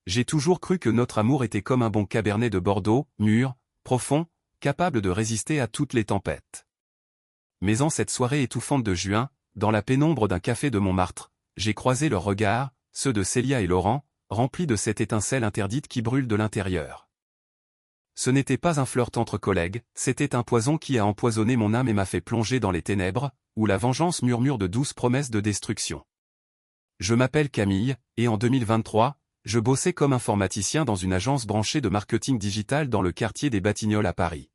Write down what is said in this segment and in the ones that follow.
J'ai toujours cru que notre amour était comme un bon cabernet de Bordeaux, mûr, profond, capable de résister à toutes les tempêtes. Mais en cette soirée étouffante de juin, dans la pénombre d'un café de Montmartre, j'ai croisé leurs regards, ceux de Célia et Laurent, remplis de cette étincelle interdite qui brûle de l'intérieur. Ce n'était pas un flirt entre collègues, c'était un poison qui a empoisonné mon âme et m'a fait plonger dans les ténèbres, où la vengeance murmure de douces promesses de destruction. Je m'appelle Camille, et en 2023, je bossais comme informaticien dans une agence branchée de marketing digital dans le quartier des Batignolles à Paris.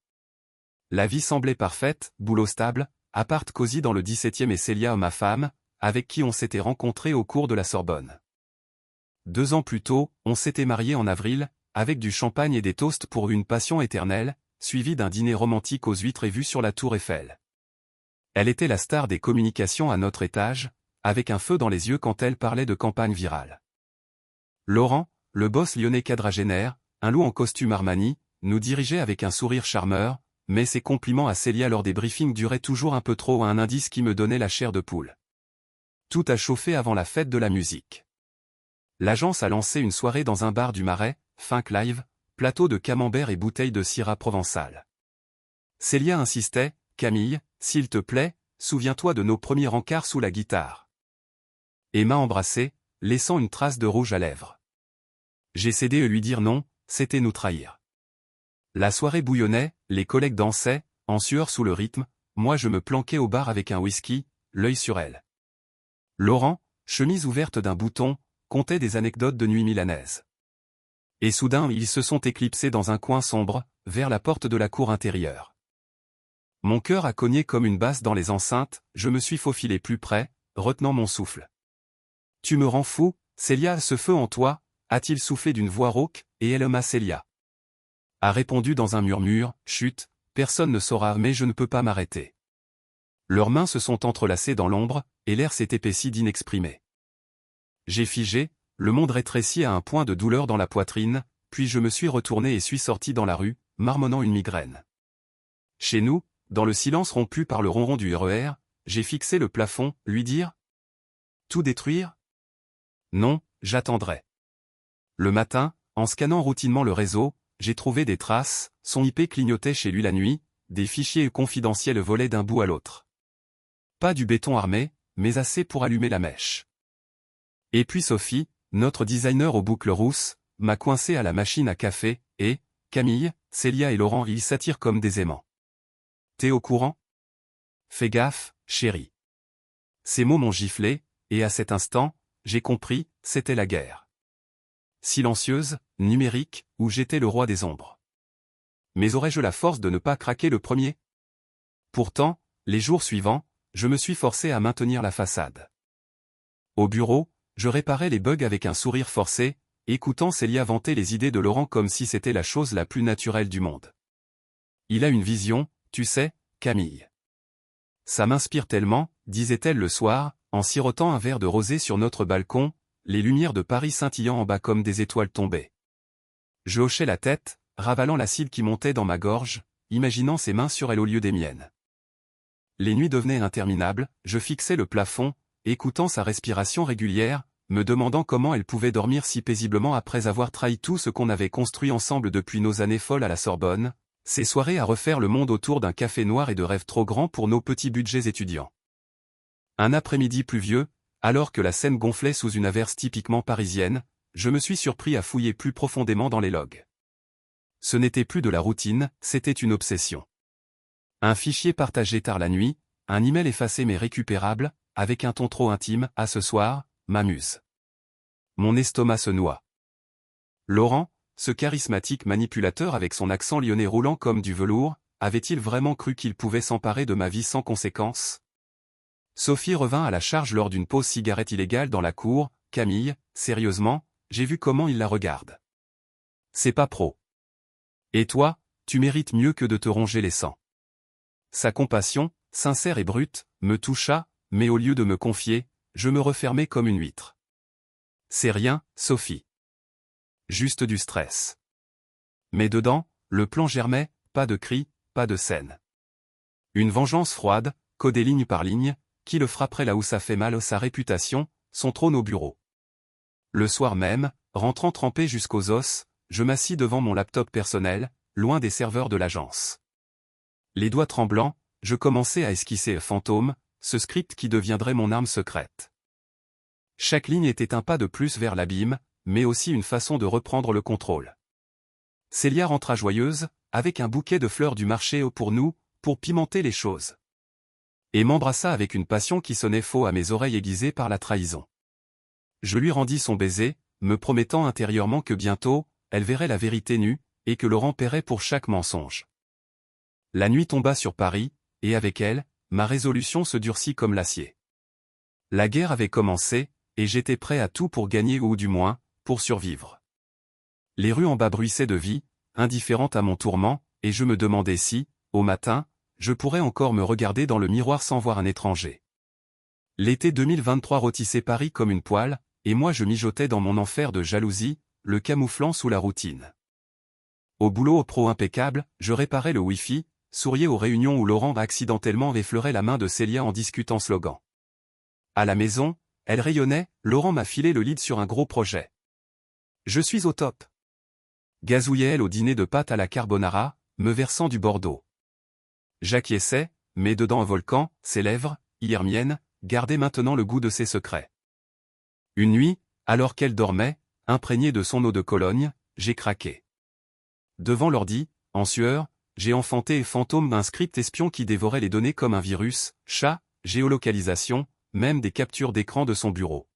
La vie semblait parfaite, boulot stable, appart cosy dans le 17e et Célia ma femme, avec qui on s'était rencontrés au cours de la Sorbonne. 2 ans plus tôt, on s'était mariés en avril, avec du champagne et des toasts pour une passion éternelle, suivi d'un dîner romantique aux huîtres et vue sur la tour Eiffel. Elle était la star des communications à notre étage, avec un feu dans les yeux quand elle parlait de campagne virale. Laurent, le boss lyonnais quadragénaire, un loup en costume Armani, nous dirigeait avec un sourire charmeur, mais ses compliments à Célia lors des briefings duraient toujours un peu trop à un indice qui me donnait la chair de poule. Tout a chauffé avant la fête de la musique. L'agence a lancé une soirée dans un bar du Marais, funk live, plateau de camembert et bouteilles de syrah provençal. Célia insistait, « Camille, s'il te plaît, souviens-toi de nos premiers rencarts sous la guitare. » Et m'a embrassé, laissant une trace de rouge à lèvres. J'ai cédé à lui dire non, c'était nous trahir. La soirée bouillonnait, les collègues dansaient, en sueur sous le rythme, moi je me planquais au bar avec un whisky, l'œil sur elle. Laurent, chemise ouverte d'un bouton, contait des anecdotes de nuit milanaises. Et soudain ils se sont éclipsés dans un coin sombre, vers la porte de la cour intérieure. Mon cœur a cogné comme une basse dans les enceintes, je me suis faufilé plus près, retenant mon souffle. « Tu me rends fou, Célia a ce feu en toi », a-t-il soufflé d'une voix rauque, et elle m'a Célia. A répondu dans un murmure, « Chut, personne ne saura mais je ne peux pas m'arrêter. » Leurs mains se sont entrelacées dans l'ombre, et l'air s'est épaissi d'inexprimé. J'ai figé, le monde rétréci à un point de douleur dans la poitrine, puis je me suis retourné et suis sorti dans la rue, marmonnant une migraine. Chez nous, dans le silence rompu par le ronron du RER, j'ai fixé le plafond, lui dire « Tout détruire ? Non, j'attendrai. » Le matin, en scannant routinement le réseau, j'ai trouvé des traces, son IP clignotait chez lui la nuit, des fichiers confidentiels volaient d'un bout à l'autre. Pas du béton armé, mais assez pour allumer la mèche. Et puis Sophie, notre designer aux boucles rousses, m'a coincé à la machine à café, et, Camille, Célia et Laurent ils s'attirent comme des aimants. T'es au courant ? Fais gaffe, chérie. Ces mots m'ont giflé, et à cet instant, j'ai compris, c'était la guerre. Silencieuse, numérique, où j'étais le roi des ombres. Mais aurais-je la force de ne pas craquer le premier ? Pourtant, les jours suivants, je me suis forcé à maintenir la façade. Au bureau, je réparais les bugs avec un sourire forcé, écoutant Célia vanter les idées de Laurent comme si c'était la chose la plus naturelle du monde. Il a une vision, tu sais, Camille. Ça m'inspire tellement, disait-elle le soir, en sirotant un verre de rosé sur notre balcon, les lumières de Paris scintillant en bas comme des étoiles tombées. Je hochais la tête, ravalant l'acide qui montait dans ma gorge, imaginant ses mains sur elle au lieu des miennes. Les nuits devenaient interminables, je fixais le plafond, écoutant sa respiration régulière, me demandant comment elle pouvait dormir si paisiblement après avoir trahi tout ce qu'on avait construit ensemble depuis nos années folles à la Sorbonne, ces soirées à refaire le monde autour d'un café noir et de rêves trop grands pour nos petits budgets étudiants. Un après-midi pluvieux, alors que la Seine gonflait sous une averse typiquement parisienne, je me suis surpris à fouiller plus profondément dans les logs. Ce n'était plus de la routine, c'était une obsession. Un fichier partagé tard la nuit, un email effacé mais récupérable, avec un ton trop intime, à ce soir, m'amuse. Mon estomac se noie. Laurent, ce charismatique manipulateur avec son accent lyonnais roulant comme du velours, avait-il vraiment cru qu'il pouvait s'emparer de ma vie sans conséquence ? Sophie revint à la charge lors d'une pause cigarette illégale dans la cour. « Camille, sérieusement, j'ai vu comment il la regarde. C'est pas pro. Et toi, tu mérites mieux que de te ronger les sangs. » Sa compassion, sincère et brute, me toucha, mais au lieu de me confier, je me refermai comme une huître. « C'est rien, Sophie. Juste du stress. » Mais dedans, le plan germait, pas de cris, pas de scène. Une vengeance froide, codée ligne par ligne, qui le frapperait là où ça fait mal, sa réputation, son trône au bureau. Le soir même, rentrant trempé jusqu'aux os, je m'assis devant mon laptop personnel, loin des serveurs de l'agence. Les doigts tremblants, je commençais à esquisser Fantôme, ce script qui deviendrait mon arme secrète. Chaque ligne était un pas de plus vers l'abîme, mais aussi une façon de reprendre le contrôle. Célia rentra joyeuse, avec un bouquet de fleurs du marché pour nous, pour pimenter les choses. Et m'embrassa avec une passion qui sonnait faux à mes oreilles aiguisées par la trahison. Je lui rendis son baiser, me promettant intérieurement que bientôt, elle verrait la vérité nue, et que Laurent paierait pour chaque mensonge. La nuit tomba sur Paris, et avec elle, ma résolution se durcit comme l'acier. La guerre avait commencé, et j'étais prêt à tout pour gagner ou du moins, pour survivre. Les rues en bas bruissaient de vie, indifférentes à mon tourment, et je me demandais si, au matin, je pourrais encore me regarder dans le miroir sans voir un étranger. L'été 2023 rôtissait Paris comme une poêle, et moi je mijotais dans mon enfer de jalousie, le camouflant sous la routine. Au boulot au pro impeccable, je réparais le Wi-Fi, souriais aux réunions où Laurent accidentellement effleurait la main de Célia en discutant slogan. À la maison, elle rayonnait, Laurent m'a filé le lead sur un gros projet. Je suis au top. Gazouillait-elle au dîner de pâtes à la carbonara, me versant du Bordeaux. J'acquiesçais, mais dedans un volcan, ses lèvres, hier miennes, gardaient maintenant le goût de ses secrets. Une nuit, alors qu'elle dormait, imprégnée de son eau de Cologne, j'ai craqué. Devant l'ordi, en sueur, j'ai enfanté Fantôme d'un script espion qui dévorait les données comme un virus, chat, géolocalisation, même des captures d'écran de son bureau.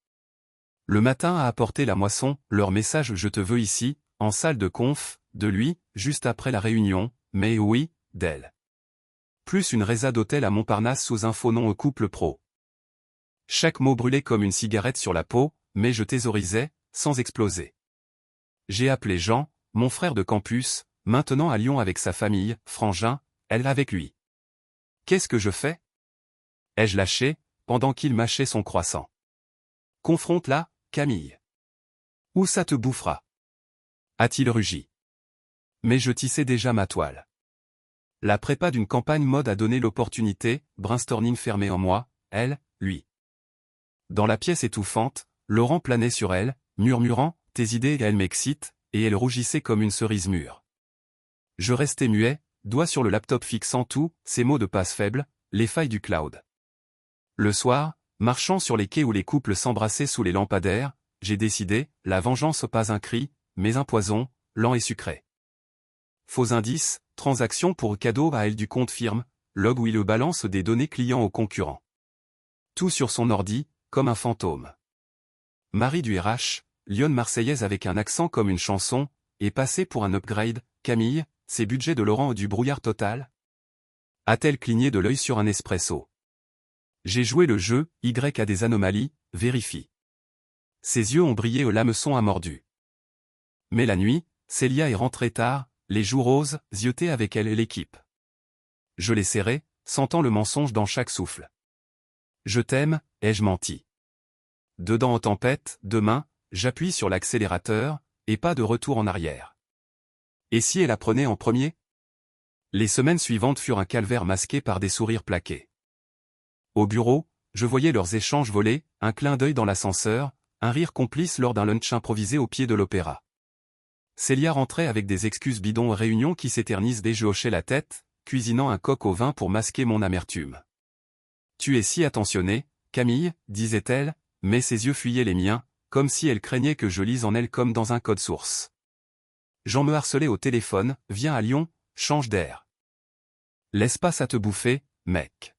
Le matin a apporté la moisson, leur message je te veux ici, en salle de conf, de lui, juste après la réunion, mais oui, d'elle. Plus une résa d'hôtel à Montparnasse sous un faux nom au couple pro. Chaque mot brûlait comme une cigarette sur la peau, mais je thésaurisais, sans exploser. J'ai appelé Jean, mon frère de campus, maintenant à Lyon avec sa famille, frangin, elle avec lui. Qu'est-ce que je fais? Ai-je lâché, pendant qu'il mâchait son croissant? Confronte-la, Camille. Ou ça te bouffera. A-t-il rugi. Mais je tissais déjà ma toile. La prépa d'une campagne mode a donné l'opportunité, brainstorming fermé en moi, elle, lui. Dans la pièce étouffante, Laurent planait sur elle, murmurant, tes idées elles m'excitent, et elle rougissait comme une cerise mûre. Je restais muet, doigt sur le laptop fixant tout, ces mots de passe faible, les failles du cloud. Le soir, marchant sur les quais où les couples s'embrassaient sous les lampadaires, j'ai décidé, la vengeance pas un cri, mais un poison, lent et sucré. Faux indices, transaction pour cadeau à elle du compte firme, log où il balance des données clients aux concurrents. Tout sur son ordi, comme un fantôme. Marie du RH, lionne marseillaise avec un accent comme une chanson, est passée pour un upgrade, Camille, ses budgets de Laurent du brouillard total? A-t-elle cligné de l'œil sur un espresso? J'ai joué le jeu, Y a des anomalies, vérifie. Ses yeux ont brillé au l'hameçon a mordu. Mais la nuit, Célia est rentrée tard, les joues roses, zioté avec elle et l'équipe. Je l'ai serré, sentant le mensonge dans chaque souffle. Je t'aime, ai-je menti? Dedans en tempête, demain, j'appuie sur l'accélérateur, et pas de retour en arrière. Et si elle apprenait en premier? Les semaines suivantes furent un calvaire masqué par des sourires plaqués. Au bureau, je voyais leurs échanges voler, un clin d'œil dans l'ascenseur, un rire complice lors d'un lunch improvisé au pied de l'opéra. Célia rentrait avec des excuses bidons aux réunions qui s'éternisent et je hochais la tête, cuisinant un coq au vin pour masquer mon amertume. Tu es si attentionnée, Camille, disait-elle, mais ses yeux fuyaient les miens, comme si elle craignait que je lise en elle comme dans un code source. Jean me harcelait au téléphone, viens à Lyon, change d'air. Laisse pas ça te bouffer, mec.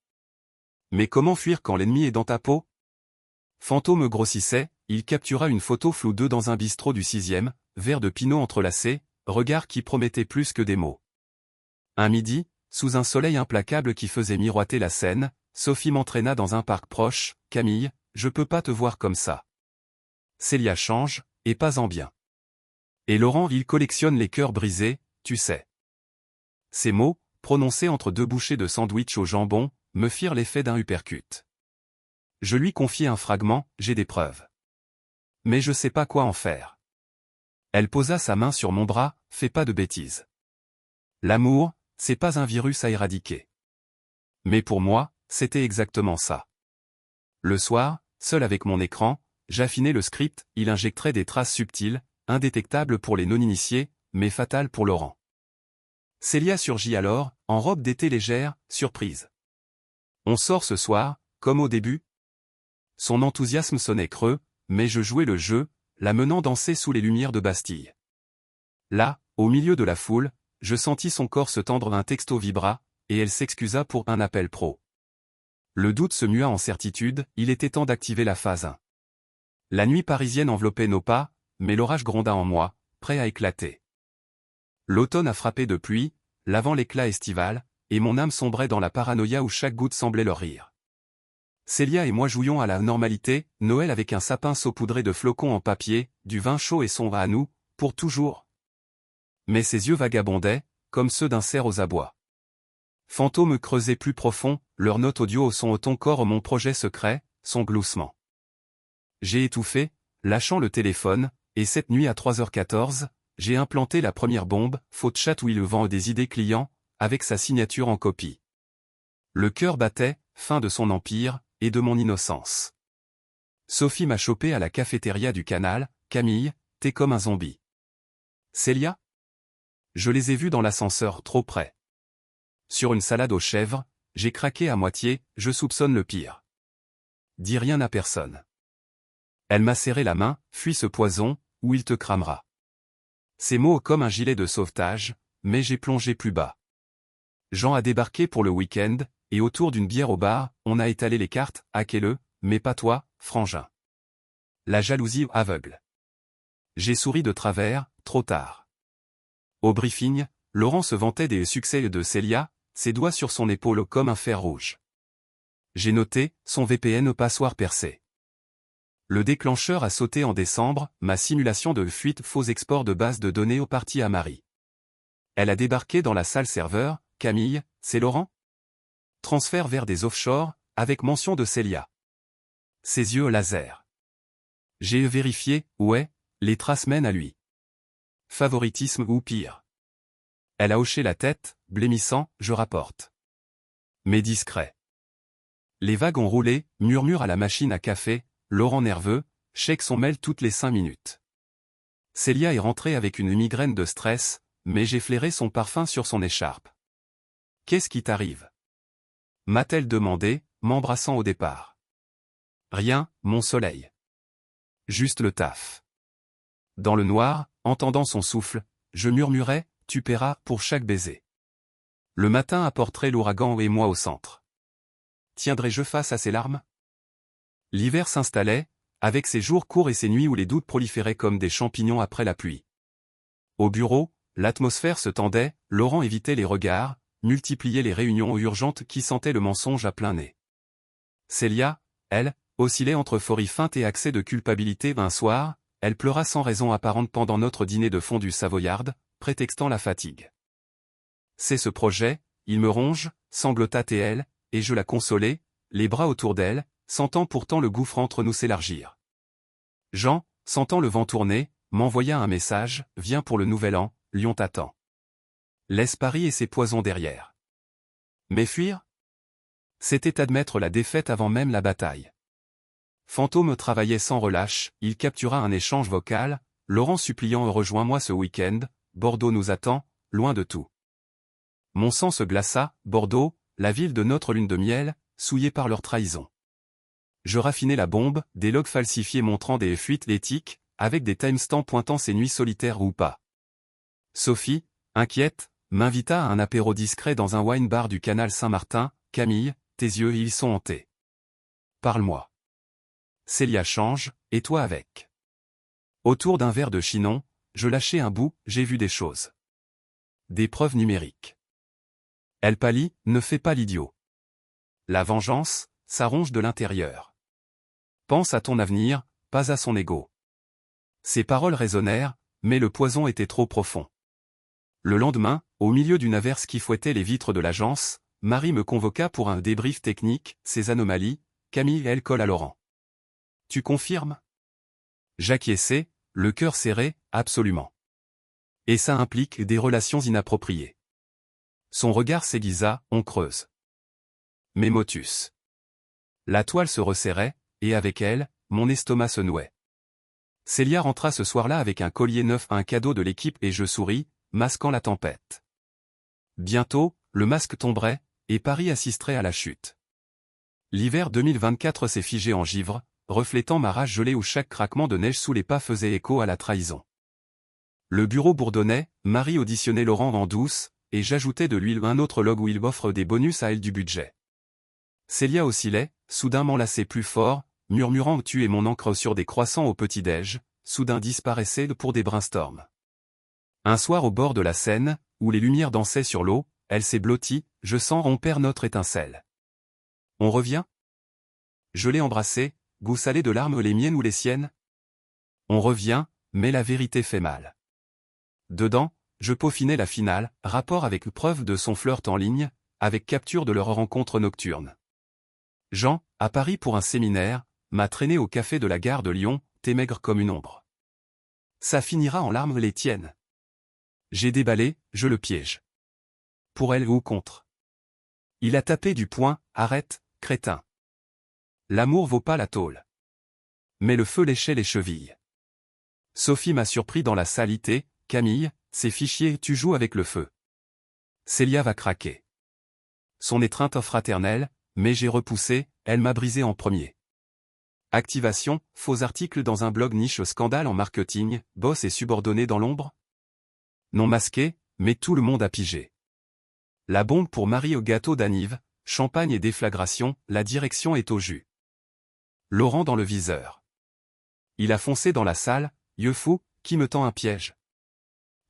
Mais comment fuir quand l'ennemi est dans ta peau? Fantôme grossissait, il captura une photo floue d'eux dans un bistrot du 6e, verre de pinot entrelacé, regard qui promettait plus que des mots. Un midi, sous un soleil implacable qui faisait miroiter la Seine, Sophie m'entraîna dans un parc proche, Camille, je peux pas te voir comme ça. Célia change, et pas en bien. Et Laurent il collectionne les cœurs brisés, tu sais. Ces mots, prononcés entre deux bouchées de sandwich au jambon, me firent l'effet d'un uppercut. Je lui confiai un fragment, j'ai des preuves. Mais je sais pas quoi en faire. Elle posa sa main sur mon bras, fais pas de bêtises. L'amour, c'est pas un virus à éradiquer. Mais pour moi, c'était exactement ça. Le soir, seul avec mon écran, j'affinais le script, il injecterait des traces subtiles, indétectables pour les non-initiés, mais fatales pour Laurent. Célia surgit alors, en robe d'été légère, surprise. On sort ce soir, comme au début? Son enthousiasme sonnait creux, mais je jouais le jeu, la menant danser sous les lumières de Bastille. Là, au milieu de la foule, je sentis son corps se tendre, un texto vibra, et elle s'excusa pour un appel pro. Le doute se mua en certitude, il était temps d'activer la phase 1. La nuit parisienne enveloppait nos pas, mais l'orage gronda en moi, prêt à éclater. L'automne a frappé de pluie, lavant l'éclat estival, et mon âme sombrait dans la paranoïa où chaque goutte semblait leur rire. Célia et moi jouions à la normalité, Noël avec un sapin saupoudré de flocons en papier, du vin chaud et son à nous, pour toujours. Mais ses yeux vagabondaient, comme ceux d'un cerf aux abois. Fantômes creusaient plus profond, leurs notes audio au son au ton corps mon projet secret, son gloussement. J'ai étouffé, lâchant le téléphone, et cette nuit à 3h14, j'ai implanté la première bombe, faute chat où il vend des idées clients, avec sa signature en copie. Le cœur battait, fin de son empire, et de mon innocence. Sophie m'a chopé à la cafétéria du Canal, Camille, t'es comme un zombie. Célia? Je les ai vus dans l'ascenseur, trop près. Sur une salade aux chèvres, j'ai craqué à moitié, je soupçonne le pire. Dis rien à personne. Elle m'a serré la main, fuis ce poison, ou il te cramera. Ces mots comme un gilet de sauvetage, mais j'ai plongé plus bas. Jean a débarqué pour le week-end, et autour d'une bière au bar, on a étalé les cartes, hackez-le, mais pas toi, frangin. La jalousie aveugle. J'ai souri de travers, trop tard. Au briefing, Laurent se vantait des succès de Célia, ses doigts sur son épaule comme un fer rouge. J'ai noté, son VPN au passoire percé. Le déclencheur a sauté en décembre, ma simulation de fuite faux export de base de données au parti à Marie. Elle a débarqué dans la salle serveur, Camille, c'est Laurent? Transfert vers des offshore, avec mention de Célia. Ses yeux laser. J'ai vérifié, ouais, les traces mènent à lui. Favoritisme ou pire. Elle a hoché la tête, blêmissant, je rapporte. Mais discret. Les vagues ont roulé, murmure à la machine à café, Laurent nerveux, check son mail toutes les 5 minutes. Célia est rentrée avec une migraine de stress, mais j'ai flairé son parfum sur son écharpe. Qu'est-ce qui t'arrive? M'a-t-elle demandé, m'embrassant au départ. Rien, mon soleil. Juste le taf. Dans le noir, entendant son souffle, je murmurais, tu paieras pour chaque baiser. Le matin apporterait l'ouragan et moi au centre. Tiendrais-je face à ses larmes? L'hiver s'installait, avec ses jours courts et ses nuits où les doutes proliféraient comme des champignons après la pluie. Au bureau, l'atmosphère se tendait, Laurent évitait les regards, multipliait les réunions urgentes qui sentaient le mensonge à plein nez. Célia, elle, oscillait entre euphorie feinte et accès de culpabilité. Un soir, elle pleura sans raison apparente pendant notre dîner de fondue savoyarde, prétextant la fatigue. C'est ce projet, il me ronge, sanglota-t-elle, et je la consolais, les bras autour d'elle, sentant pourtant le gouffre entre nous s'élargir. Jean, sentant le vent tourner, m'envoya un message, viens pour le nouvel an, Lyon t'attend. Laisse Paris et ses poisons derrière. Mais fuir? C'était admettre la défaite avant même la bataille. Fantôme travaillait sans relâche, il captura un échange vocal, Laurent suppliant rejoins-moi ce week-end, Bordeaux nous attend, loin de tout. Mon sang se glaça, Bordeaux, la ville de notre lune de miel, souillée par leur trahison. Je raffinai la bombe, des logs falsifiés montrant des fuites éthiques, avec des timestamps pointant ses nuits solitaires ou pas. Sophie, inquiète, m'invita à un apéro discret dans un wine bar du canal Saint-Martin, Camille, tes yeux ils sont hantés. Parle-moi. Célia change, et toi avec. Autour d'un verre de chinon, je lâchai un bout, j'ai vu des choses. Des preuves numériques. Elle pâlit, ne fais pas l'idiot. La vengeance, ça ronge de l'intérieur. Pense à ton avenir, pas à son ego. Ces paroles résonnèrent, mais le poison était trop profond. Le lendemain, au milieu d'une averse qui fouettait les vitres de l'agence, Marie me convoqua pour un débrief technique, ces anomalies, Camille elle colle à Laurent. Tu confirmes? J'acquiesçai, le cœur serré, absolument. Et ça implique des relations inappropriées. Son regard s'aiguisa, on creuse. Mais motus. La toile se resserrait, et avec elle, mon estomac se nouait. Célia rentra ce soir-là avec un collier neuf, un cadeau de l'équipe et je souris, masquant la tempête. Bientôt, le masque tomberait, et Paris assisterait à la chute. L'hiver 2024 s'est figé en givre, reflétant ma rage gelée où chaque craquement de neige sous les pas faisait écho à la trahison. Le bureau bourdonnait, Marie auditionnait Laurent en douce, et j'ajoutais de l'huile un autre log où il m'offre des bonus à elle du budget. Célia oscillait, soudain m'enlaçait plus fort, murmurant que tu es mon encre sur des croissants au petit-déj, soudain disparaissait pour des brainstorms. Un soir au bord de la Seine, où les lumières dansaient sur l'eau, elle s'est blottie, je sens on perd notre étincelle. On revient? Je l'ai embrassée, goût salé de larmes les miennes ou les siennes? On revient, mais la vérité fait mal. Dedans, je peaufinais la finale, rapport avec preuve de son flirt en ligne, avec capture de leur rencontre nocturne. Jean, à Paris pour un séminaire, m'a traîné au café de la gare de Lyon, t'es maigre comme une ombre. Ça finira en larmes les tiennes. J'ai déballé, je le piège. Pour elle ou contre. Il a tapé du poing, arrête, crétin. L'amour vaut pas la tôle. Mais le feu léchait les chevilles. Sophie m'a surpris dans la salité, Camille, ces fichiers, tu joues avec le feu. Célia va craquer. Son étreinte fraternelle, mais j'ai repoussé, elle m'a brisé en premier. Activation, faux article dans un blog niche scandale en marketing, boss et subordonné dans l'ombre? Non masqué, mais tout le monde a pigé. La bombe pour Marie au gâteau d'Anive, champagne et déflagration, la direction est au jus. Laurent dans le viseur. Il a foncé dans la salle, yeux fous, qui me tend un piège.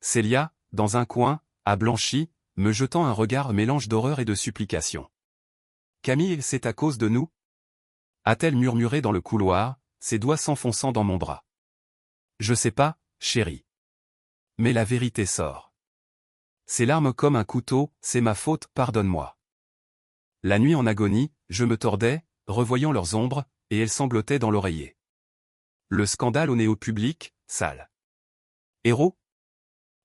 Célia, dans un coin, a blanchi, me jetant un regard mélange d'horreur et de supplication. Camille, c'est à cause de nous? A-t-elle murmuré dans le couloir, ses doigts s'enfonçant dans mon bras. Je sais pas, chérie. Mais la vérité sort. Ses larmes comme un couteau, c'est ma faute, pardonne-moi. La nuit en agonie, je me tordais, revoyant leurs ombres, et elles sanglotaient dans l'oreiller. Le scandale au nez au public, sale. Héros?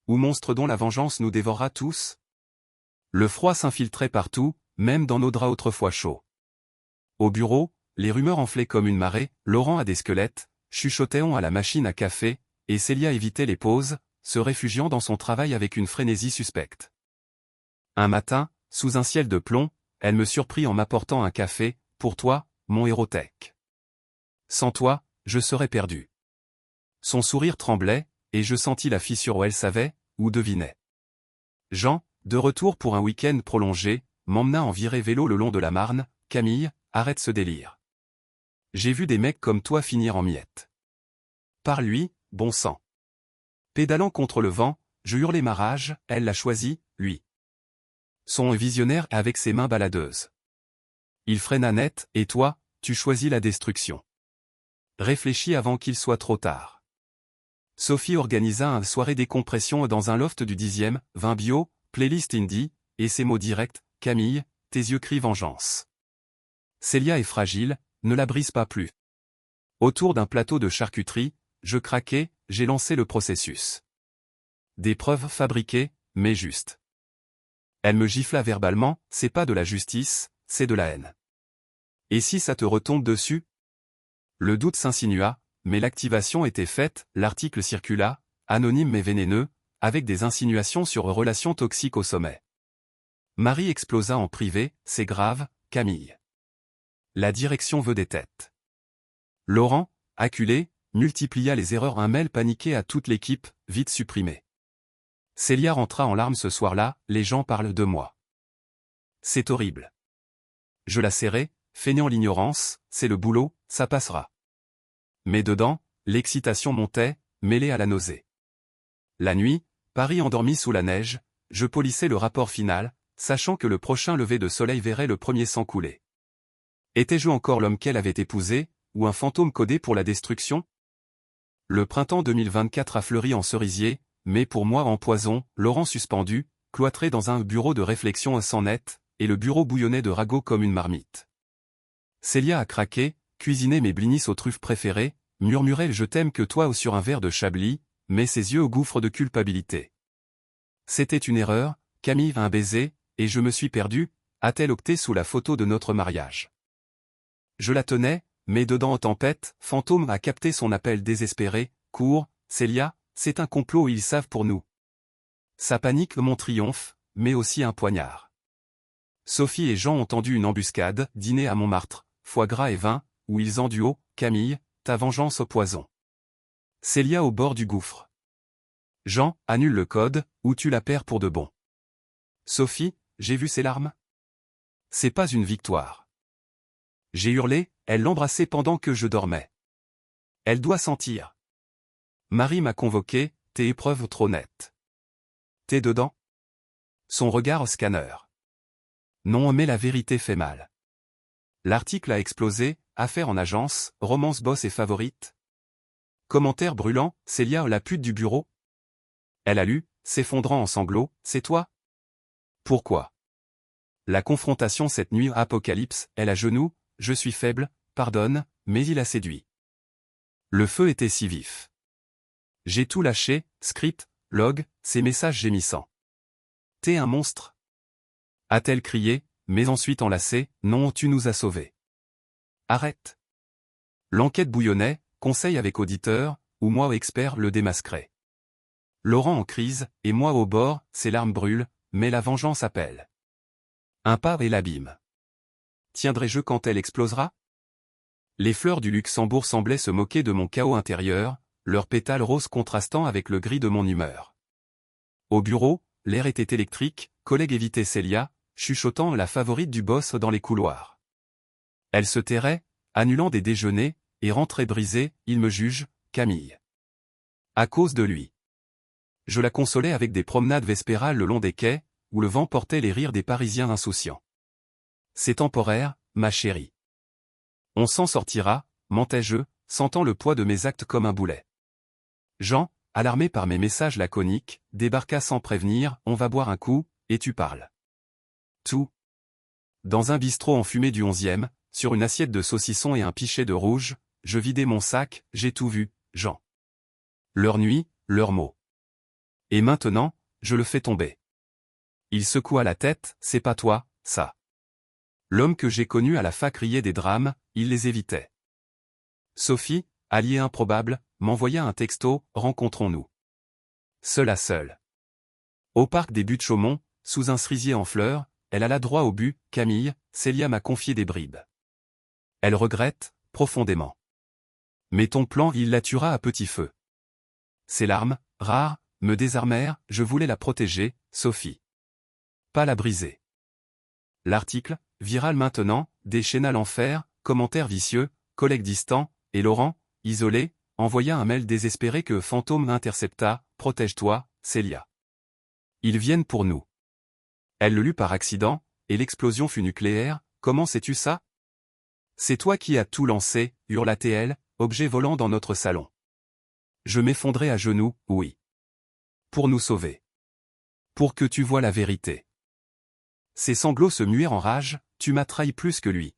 Ou monstre dont la vengeance nous dévorera tous? Le froid s'infiltrait partout, même dans nos draps autrefois chauds. Au bureau, les rumeurs enflaient comme une marée, Laurent a des squelettes, chuchotait on à la machine à café, et Célia évitait les pauses, se réfugiant dans son travail avec une frénésie suspecte. Un matin, sous un ciel de plomb, elle me surprit en m'apportant un café, pour toi, mon hérotech. Sans toi, je serais perdu. Son sourire tremblait, et je sentis la fissure où elle savait, ou devinait. Jean, de retour pour un week-end prolongé, m'emmena en virée vélo le long de la Marne. Camille, arrête ce délire. J'ai vu des mecs comme toi finir en miettes. Par lui, bon sang. Pédalant contre le vent, je hurlais ma rage, elle l'a choisi, lui. Son visionnaire avec ses mains baladeuses. Il freina net, et toi, tu choisis la destruction. Réfléchis avant qu'il soit trop tard. Sophie organisa une soirée décompression dans un loft du 10e, vin bio, playlist indie, et ses mots directs, Camille, tes yeux crient vengeance. Célia est fragile, ne la brise pas plus. Autour d'un plateau de charcuterie, je craquai, j'ai lancé le processus. Des preuves fabriquées, mais justes. Elle me gifla verbalement, c'est pas de la justice, c'est de la haine. Et si ça te retombe dessus? Le doute s'insinua, mais l'activation était faite, l'article circula, anonyme mais vénéneux, avec des insinuations sur relations toxiques au sommet. Marie explosa en privé, c'est grave, Camille. La direction veut des têtes. Laurent, acculé, multiplia les erreurs, un mail paniqué à toute l'équipe, vite supprimé. Célia rentra en larmes ce soir-là, les gens parlent de moi. C'est horrible. Je la serrai, feignant l'ignorance, c'est le boulot, ça passera. Mais dedans, l'excitation montait, mêlée à la nausée. La nuit, Paris endormi sous la neige, je polissais le rapport final, sachant que le prochain lever de soleil verrait le premier sang couler. Étais-je encore l'homme qu'elle avait épousé, ou un fantôme codé pour la destruction? Le printemps 2024 a fleuri en cerisier, mais pour moi en poison, Laurent suspendu, cloîtré dans un bureau de réflexion sans net, et le bureau bouillonnait de ragots comme une marmite. Célia a craqué, cuisiné mes blinis aux truffes préférées, murmurait je t'aime que toi ou sur un verre de chablis, mais ses yeux au gouffre de culpabilité. C'était une erreur, Camille un baiser, et je me suis perdu, a-t-elle opté sous la photo de notre mariage. Je la tenais, mais dedans en tempête, Fantôme a capté son appel désespéré. Cours, Célia, c'est un complot, ils savent pour nous. Sa panique mon triomphe, mais aussi un poignard. Sophie et Jean ont tendu une embuscade, dîner à Montmartre, foie gras et vin, où ils en duo, Camille, ta vengeance au poison. Célia au bord du gouffre. Jean, annule le code, ou tu la perds pour de bon. Sophie, j'ai vu ses larmes. C'est pas une victoire. J'ai hurlé, elle l'embrassait pendant que je dormais. Elle doit sentir. Marie m'a convoqué, tes épreuves trop nettes. T'es dedans? Son regard scanner. Non, mais la vérité fait mal. L'article a explosé, affaire en agence, romance boss et favorite. Commentaire brûlant, Célia la pute du bureau. Elle a lu, s'effondrant en sanglots, c'est toi? Pourquoi? La confrontation cette nuit apocalypse, elle à genoux, je suis faible, pardonne, mais il a séduit. Le feu était si vif. J'ai tout lâché, script, log, ces messages gémissants. T'es un monstre? A-t-elle crié, mais ensuite enlacée, non, tu nous as sauvés. Arrête. L'enquête bouillonnait, conseil avec auditeur, ou moi expert le démasquerait. Laurent en crise, et moi au bord, ses larmes brûlent, mais la vengeance appelle. Un pas et l'abîme. Tiendrai-je quand elle explosera? Les fleurs du Luxembourg semblaient se moquer de mon chaos intérieur, leurs pétales roses contrastant avec le gris de mon humeur. Au bureau, l'air était électrique, collègue évitait Célia, chuchotant la favorite du boss dans les couloirs. Elle se tairait, annulant des déjeuners, et rentrait brisée, il me juge, Camille. À cause de lui. Je la consolais avec des promenades vespérales le long des quais, où le vent portait les rires des Parisiens insouciants. C'est temporaire, ma chérie. On s'en sortira, mentais-je, sentant le poids de mes actes comme un boulet. Jean, alarmé par mes messages laconiques, débarqua sans prévenir, on va boire un coup, et tu parles. Tout. Dans un bistrot enfumé du 11e, sur une assiette de saucisson et un pichet de rouge, je vidai mon sac, j'ai tout vu, Jean. Leur nuit, leurs mots. Et maintenant, je le fais tomber. Il secoua la tête, c'est pas toi, ça. L'homme que j'ai connu à la fac riait des drames, il les évitait. Sophie, alliée improbable, m'envoya un texto, rencontrons-nous. Seul à seul. Au parc des Buttes-Chaumont, sous un cerisier en fleurs, elle alla droit au but, Camille, Célia m'a confié des bribes. Elle regrette, profondément. Mais ton plan il la tuera à petit feu. Ses larmes, rares, me désarmèrent, je voulais la protéger, Sophie. Pas la briser. L'article, viral maintenant, déchaîna l'enfer, commentaires vicieux, collègues distants, et Laurent, isolé, envoya un mail désespéré que Fantôme intercepta, protège-toi, Célia. Ils viennent pour nous. Elle le lut par accident, et l'explosion fut nucléaire, comment sais-tu ça? C'est toi qui as tout lancé, hurla-t-elle, objet volant dans notre salon. Je m'effondrai à genoux, oui. Pour nous sauver. Pour que tu vois la vérité. Ses sanglots se muèrent en rage, tu m'as trahi plus que lui.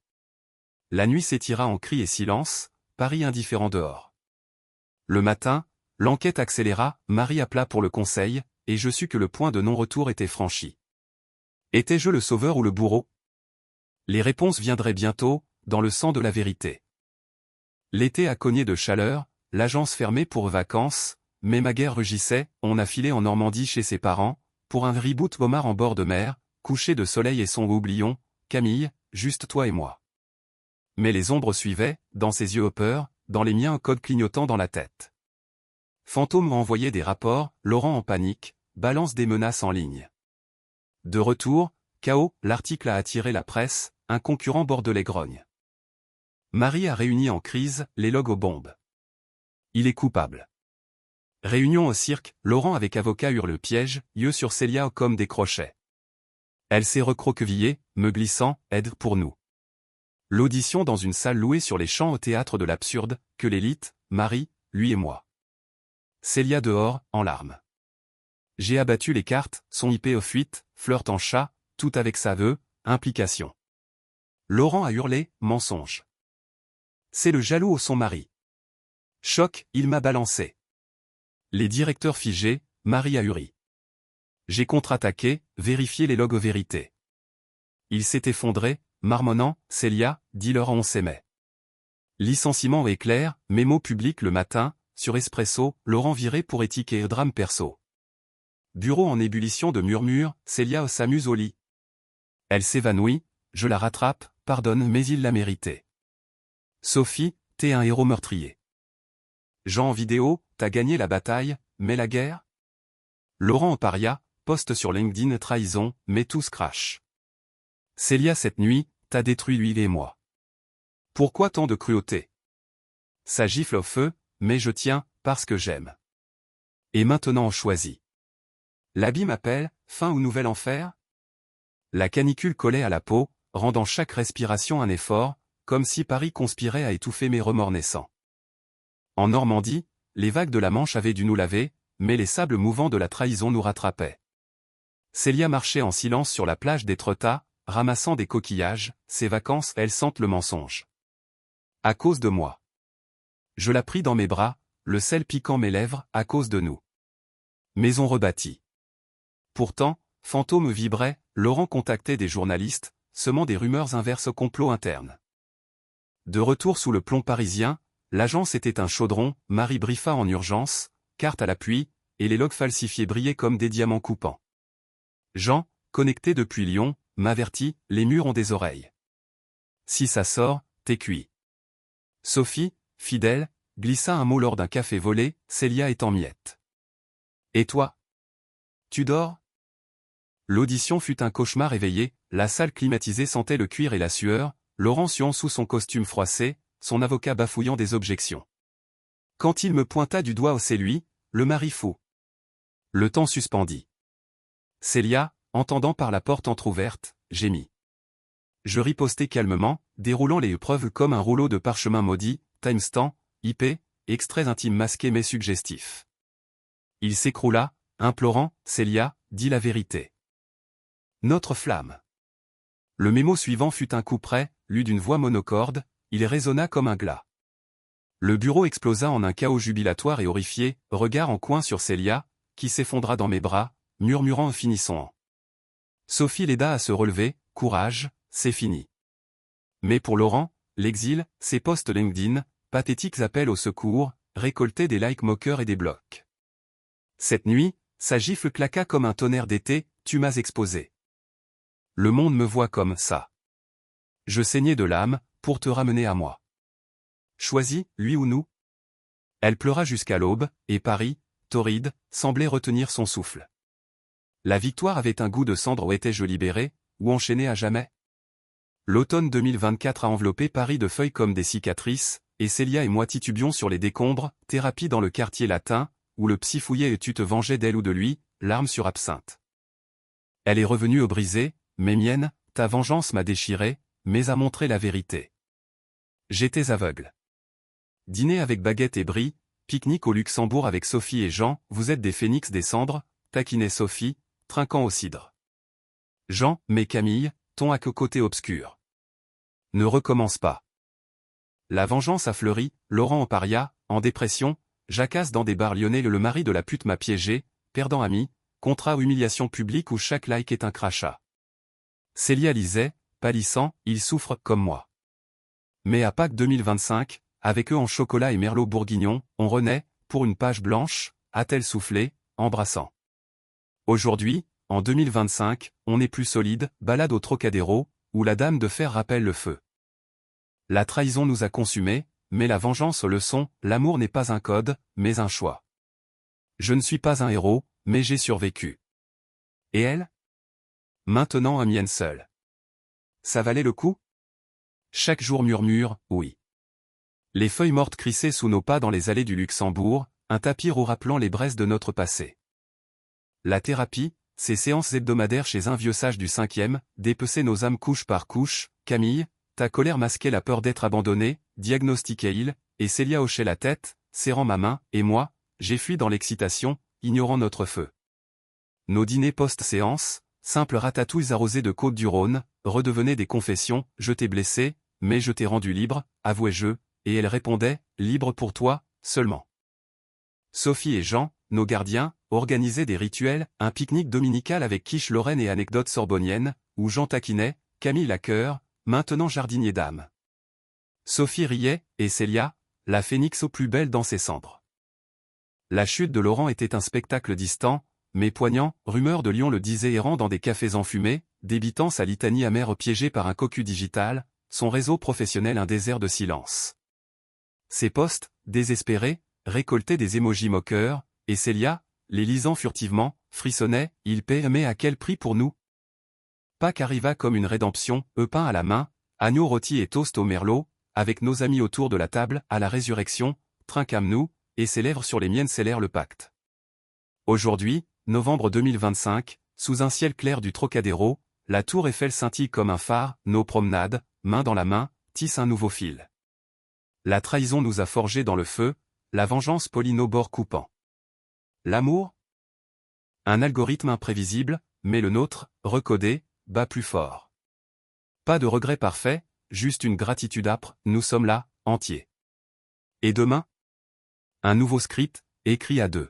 La nuit s'étira en cris et silence, Paris indifférent dehors. Le matin, l'enquête accéléra, Marie appela pour le conseil, et je sus que le point de non-retour était franchi. Étais-je le sauveur ou le bourreau? Les réponses viendraient bientôt, dans le sang de la vérité. L'été a cogné de chaleur, l'agence fermée pour vacances, mais ma guerre rugissait, on a filé en Normandie chez ses parents, pour un reboot homard en bord de mer, coucher de soleil et son oublion, Camille, juste toi et moi. Mais les ombres suivaient, dans ses yeux peur, dans les miens un code clignotant dans la tête. Fantôme envoyait des rapports, Laurent en panique, balance des menaces en ligne. De retour, chaos, l'article a attiré la presse, un concurrent bordelais grogne. Marie a réuni en crise, les logs aux bombes. Il est coupable. Réunion au cirque, Laurent avec avocat hurle piège, yeux sur Célia comme des crochets. Elle s'est recroquevillée, me glissant, aide pour nous. L'audition dans une salle louée sur les champs au théâtre de l'absurde, que l'élite, Marie, lui et moi. Célia dehors, en larmes. J'ai abattu les cartes, son IP aux fuites, flirt en chat, tout avec sa vœu, implication. Laurent a hurlé, mensonge. C'est le jaloux au son mari. Choc, il m'a balancé. Les directeurs figés, Marie a huri. J'ai contre-attaqué, vérifié les logs aux vérités. Il s'est effondré, marmonnant, Célia, dis-leur on s'aimait. Licenciement éclair, mémo public le matin, sur Espresso, Laurent viré pour éthique et drame perso. Bureau en ébullition de murmures, Célia s'amuse au lit. Elle s'évanouit, je la rattrape, pardonne mais il l'a mérité. Sophie, t'es un héros meurtrier. Jean en vidéo, t'as gagné la bataille, mais la guerre? Laurent en paria, poste sur LinkedIn trahison, mais tous crash. Célia cette nuit, t'as détruit lui et moi. Pourquoi tant de cruauté? Ça gifle au feu, mais je tiens, parce que j'aime. Et maintenant on choisit. L'abîme appelle, fin ou nouvel enfer? La canicule collait à la peau, rendant chaque respiration un effort, comme si Paris conspirait à étouffer mes remords naissants. En Normandie, les vagues de la Manche avaient dû nous laver, mais les sables mouvants de la trahison nous rattrapaient. Célia marchait en silence sur la plage d'Étretat, ramassant des coquillages, ses vacances elles sentent le mensonge. À cause de moi. Je la pris dans mes bras, le sel piquant mes lèvres, à cause de nous. Maison rebâtie. Pourtant, fantôme vibrait, Laurent contactait des journalistes, semant des rumeurs inverses au complot interne. De retour sous le plomb parisien, l'agence était un chaudron, Marie briefa en urgence, carte à l'appui, et les logs falsifiés brillaient comme des diamants coupants. Jean, connecté depuis Lyon, m'avertit, les murs ont des oreilles. Si ça sort, t'es cuit. Sophie, fidèle, glissa un mot lors d'un café volé, Célia est en miettes. Et toi? Tu dors? L'audition fut un cauchemar éveillé, la salle climatisée sentait le cuir et la sueur, Laurent suant sous son costume froissé, son avocat bafouillant des objections. Quand il me pointa du doigt, c'est lui, le mari fou. Le temps suspendit. Célia, entendant par la porte entr'ouverte, gémit. Je ripostai calmement, déroulant les preuves comme un rouleau de parchemin maudit, timestamp, IP, extraits intimes masqués mais suggestifs. Il s'écroula, implorant, Célia, dis la vérité. Notre flamme. Le mémo suivant fut un coup près, lu d'une voix monocorde, il résonna comme un glas. Le bureau explosa en un chaos jubilatoire et horrifié, regard en coin sur Célia, qui s'effondra dans mes bras, murmurant en finissant. Sophie l'aida à se relever, courage, c'est fini. Mais pour Laurent, l'exil, ses posts LinkedIn, pathétiques appels au secours, récoltaient des likes moqueurs et des blocs. Cette nuit, sa gifle claqua comme un tonnerre d'été, tu m'as exposé. Le monde me voit comme ça. Je saignais de l'âme, pour te ramener à moi. Choisis, lui ou nous? Elle pleura jusqu'à l'aube, et Paris, torride, semblait retenir son souffle. La victoire avait un goût de cendre. Où étais-je libéré, ou enchaîné à jamais? L'automne 2024 a enveloppé Paris de feuilles comme des cicatrices, et Célia et moi titubions sur les décombres, thérapie dans le quartier latin, où le psy fouillait et tu te vengeais d'elle ou de lui, larmes sur absinthe. Elle est revenue au brisé, mais mienne, ta vengeance m'a déchiré, mais a montré la vérité. J'étais aveugle. Dîner avec baguette et brie, pique-nique au Luxembourg avec Sophie et Jean, vous êtes des phénix des cendres, taquinait Sophie, trinquant au cidre. Jean, mais Camille, ton à côté obscur. Ne recommence pas. La vengeance a fleuri, Laurent en paria, en dépression, jacasse dans des bars lyonnais le mari de la pute m'a piégé, perdant ami, contrat ou humiliation publique où chaque like est un crachat. Célia lisait, pâlissant, il souffre comme moi. Mais à Pâques 2025, avec eux en chocolat et merlot bourguignon, on renaît, pour une page blanche, a-t-elle soufflé, embrassant. Aujourd'hui, en 2025, on est plus solide, balade au Trocadéro, où la dame de fer rappelle le feu. La trahison nous a consumés, mais la vengeance le son, l'amour n'est pas un code, mais un choix. Je ne suis pas un héros, mais j'ai survécu. Et elle? Maintenant mienne seule. Ça valait le coup? Chaque jour murmure, oui. Les feuilles mortes crissaient sous nos pas dans les allées du Luxembourg, un tapis roux rappelant les braises de notre passé. La thérapie, ces séances hebdomadaires chez un vieux sage du 5e, dépecer nos âmes couche par couche, Camille, ta colère masquait la peur d'être abandonnée, diagnostiquait-il, et Célia hochait la tête, serrant ma main, et moi, j'ai fui dans l'excitation, ignorant notre feu. Nos dîners post-séance, simples ratatouilles arrosées de Côte-du-Rhône, redevenaient des confessions, je t'ai blessé, mais je t'ai rendu libre, avouai-je, et elle répondait, libre pour toi, seulement. Sophie et Jean, nos gardiens, organisaient des rituels, un pique-nique dominical avec quiche lorraine et anecdotes sorbonniennes, où Jean taquinait, Camille la cœur, maintenant jardinier d'âme. Sophie riait, et Célia, la phénix au plus belle dans ses cendres. La chute de Laurent était un spectacle distant, mais poignant, Rumeur de Lyon le disait errant dans des cafés enfumés, débitant sa litanie amère piégée par un cocu digital, son réseau professionnel un désert de silence. Ses posts, désespérés, récoltaient des émojis moqueurs, et Célia, les lisant furtivement, frissonnait, il paie mais à quel prix pour nous? Pâques arriva comme une rédemption, pain à la main, agneau rôti et toast au merlot, avec nos amis autour de la table, à la résurrection, trinquâmes-nous, et ses lèvres sur les miennes scellèrent le pacte. Aujourd'hui, novembre 2025, sous un ciel clair du Trocadéro, la tour Eiffel scintille comme un phare, nos promenades, main dans la main, tissent un nouveau fil. La trahison nous a forgés dans le feu, la vengeance polie nos bords coupants. L'amour? Un algorithme imprévisible, mais le nôtre, recodé, bat plus fort. Pas de regret parfait, juste une gratitude âpre, nous sommes là, entiers. Et demain? Un nouveau script, écrit à deux.